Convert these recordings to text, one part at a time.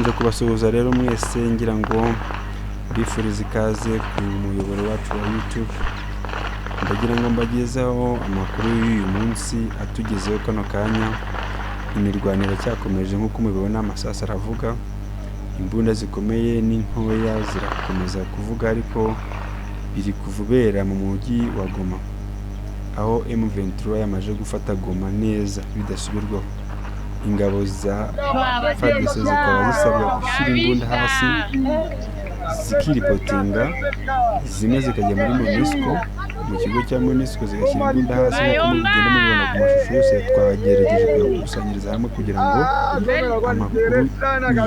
ndakomeza kubasuhuza rero mwese ngira ngo mbifurize ikaze ku muyoboro wacu wa YouTube. Ndagira ngo mbagezeho amakuru y'uyu munsi atugezeho kano kanya. Imirwanire cyakomeje nk'uko mubibona, amasasu aravuga, imbunda zikomeye n'intoya zirakomeza kuvuga, ariko biri kuvubera mu mujyi wa Goma, aho M23 yamaje gufata Goma neza bidasubirwaho. Ingabo za FARDC zikaba zisabwa gushyira imbunda hasi zikiripotinga, zimwe zikajya muri MONUSCO, mu kigo cya MONUSCO zigashyira imbunda hasi. Nk'uko mugenda mubibona ku mashusho yose twagerageje kuyakusanyiriza hamwe kugira ngo amakuru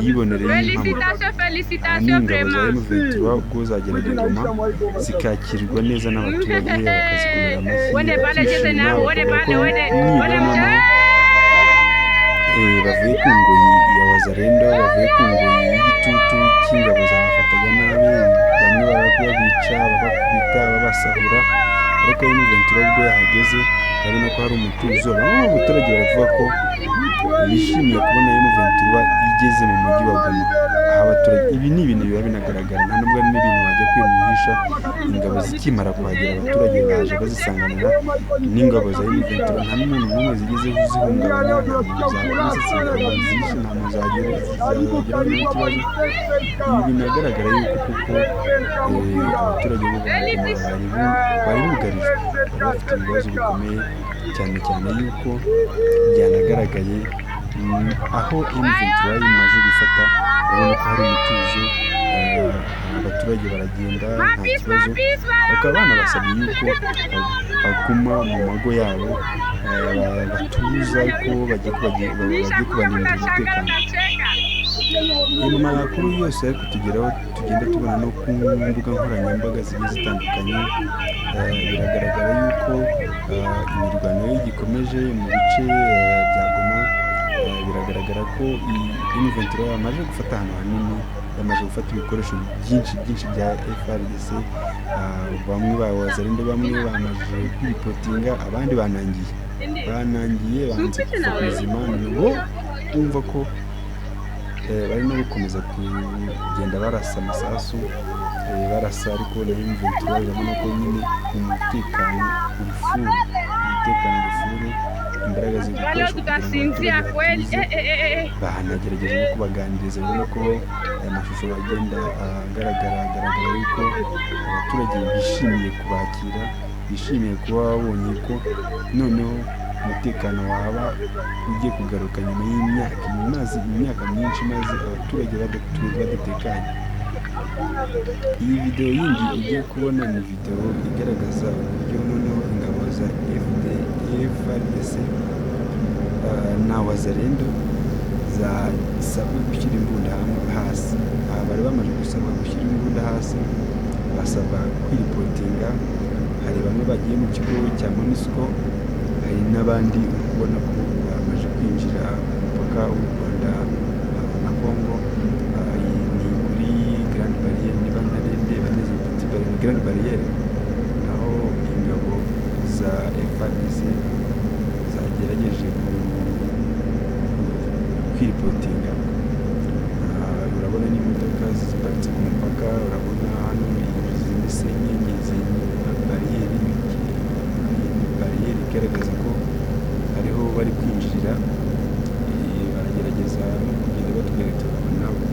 yibonereye n'ingabo za M23 ubwo zagerageza Goma zikakirwa neza n'abaturage bakazikomera amashyi bakishima, bavuye ku ngoyi ya Wazalendo, bavuye ku ngoyi y'igitutu cy'ingabo zabafataga nabi, bamwe babica, babakubita, babasahura. Ariko M23 ubwo yahageze urabona ko hari umutuzo. Bamwe mu baturage baravuga ko bishimiye kubona M23 igeze mu mujyi wa Goma. Ibi ni ibintu biba binagaragara, nta nubwo ari n'ibintu wajya kwimuhisha. Ingabo zikimara kuhagera, abaturage baje bazisanganira n'ingabo za M23. Nta n'umuntu n'umwe zigeze zihungabanya, nta muntu zagira n'ikibazo. Ibi binagaragara yuko kuko abaturage bari bugarijwe, bafite ibibazo bikomeye, cyane cyane yuko byanagaragaye aho M23 imaze gufata. Urabona ko hari umutuzo, abaturage baragenda nta kibazo, bakaba banabasabye yuko baguma mu mago yabo, batuza, ariko bagiye kubanindira umutekano. Mu makuru yose ari kutugeraho tugenda tubona no ku mbuga nkoranyambaga zigiye zitandukanye, biragaragara yuko imirwano igikomeje mu bice bya Goma. Biragaragara ko M23 yamaze gufata ahantu hanini, yamaze gufata ibikoresho byinshi bya FARDC. Bamwe ba Wazalendo bamwe bamaze kwiripotinga, abandi banangiye banze kuva ku buzima. Nibo bumva ko bari no gukomeza kugenda barasa amasasu, barasa, ariko na M23 urabona ko nyine umutekano urifure, imbaraga z'ibikoresho kugira ngo bahanagerageza no kubaganiriza. Urabona ko aya mashusho agenda agaragara yuko abaturage bishimiye kubakira, bishimiye kuba babonye ko noneho umutekano waba ugiye kugaruka nyuma y'imyaka myinshi maze abaturage badatekanye. Iyi video yindi ugiye kubona ni video igaragaza uburyo noneho ingabo za FARDC na Wazalendo zasabwe gushyira imbunda hasi. Bari bamaze gusaba gushyira imbunda hasi, basaba kwiripotinga. Hari bamwe bagiye mu kigo cya MONUSCO, hari n'abandi ubona ko bamaze kwinjira umupaka w'u Rwanda na Congo. Ni kuri Grande Barriere, niba ntarende bageze kuri Grande Barriere, aho ingabo za FARDC zagerageje kwiripotinga. Urabona n'imodoka ziparitse ku mupaka, urabona hano izindi senyenge bariyeri igaragaza ko ariho bari kwinjirira. Baragerageza no kugenda batwereka nabo.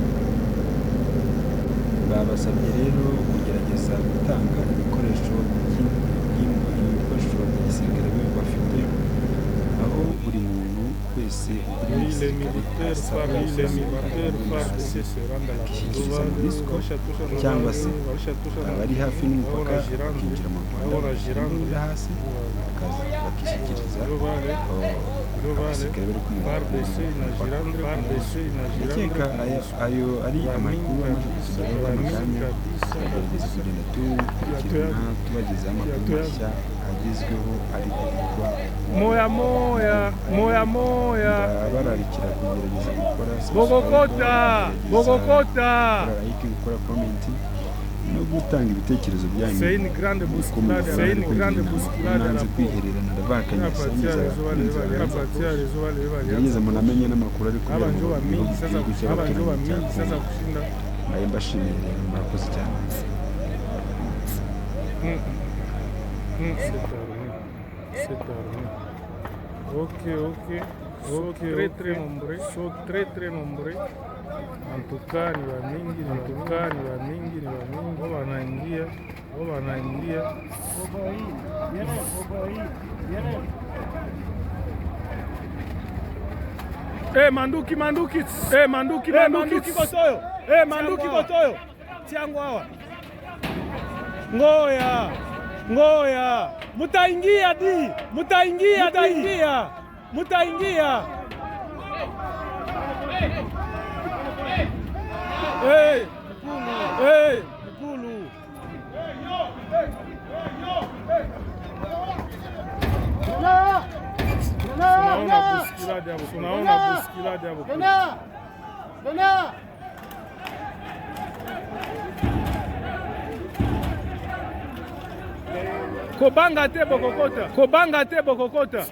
Babasabye rero kugerageza gutanga ibikoresho bya gisirikare bafite, aho buri muntu wese uri mu gisirikare asabwa akishyikiriza MONUSCO, cyangwa se abari hafi n'umupaka bakinjira mu Rwanda, bagashyira imbunda hasi bakishyikiriza abasirikare bari kumupaka. Ndakeka ayo ari amakuru amaze kutugeraho kano kanya. Tugerageza kugenda dukurikirana tubagezaho amakuru mashya agezweho ari kuvugwa. Bararikira kugerageza gukora subscribe, gukora like, gukora comment, no gutanga ibitekerezo byanyu. C'est une grande bousculade, c'est une grande bousculade à la kwihererana ndabakanye sangiza yageze mu namenye n'amakuru ari kubera abantu bamenye sasa kushinda naye mbashimire murakoze cyane. C'est terminé. Ok. Sont très nombreux. En tout cas, ni wamingi wanaingia. Manduki Botoyo. Tiangu hawa. Ngoya. Mutaingia. Mkulu. Tunaona buskilade hapo. Dona. Kobanga te bokokota.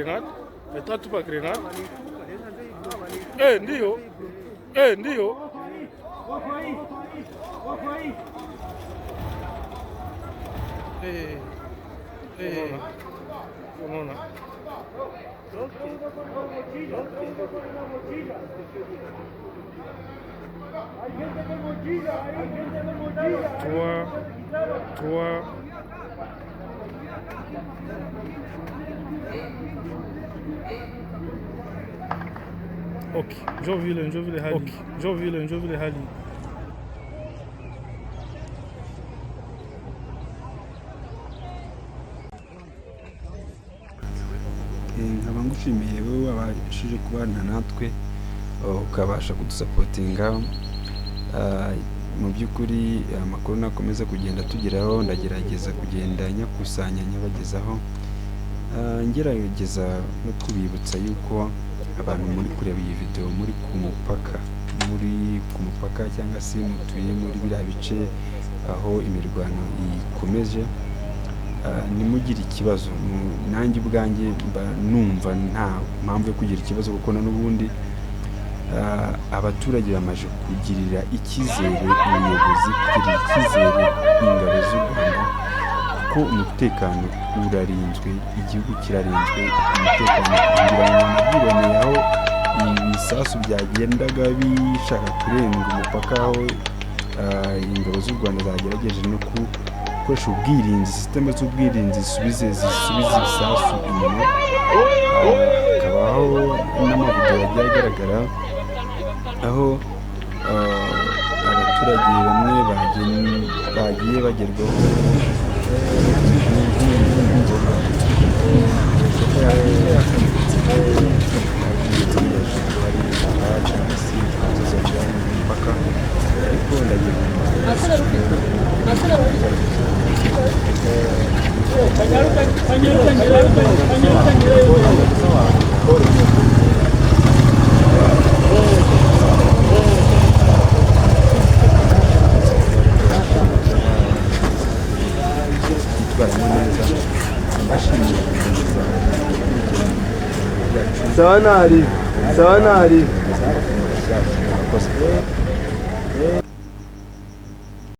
No. Etatupa grenade. Ndio. Unaona. Toi. Ok, njoo vile hali. Nkaba ngushimiye wowe wabashije kubana natwe ukabasha kudusapotinga. Mu by'ukuri amakuru nakomeza kugenda tugeraho ndagerageza kugenda nyakusanya nyabagezaho, ngerageza no kubibutsa yuko abantu muri kureba iyi video muri ku mupaka cyangwa se mutuye muri biriya bice aho imirwano ikomeje, nimugire ikibazo. Nanjye ubwanjye numva nta mpamvu yo kugira ikibazo kuko n'ubundi abaturage bamaje kugirira icyizere ubuyobozi, kugirira icyizere ingabo z'u Rwanda kuko umutekano urarinzwe, igihugu kirarinzwe, umutekano nabyiboneye aho ibisasu byagendaga bishaka kurenga umupaka aho ingabo z'u Rwanda zagerageje no gukoresha ubwirinzi, sisiteme z'ubwirinzi zisubiza ibisasu inyuma. Hakabaho n'amavideo yagiye agaragara aho abaturage bamwe bagiye bagerwaho Sawa nari.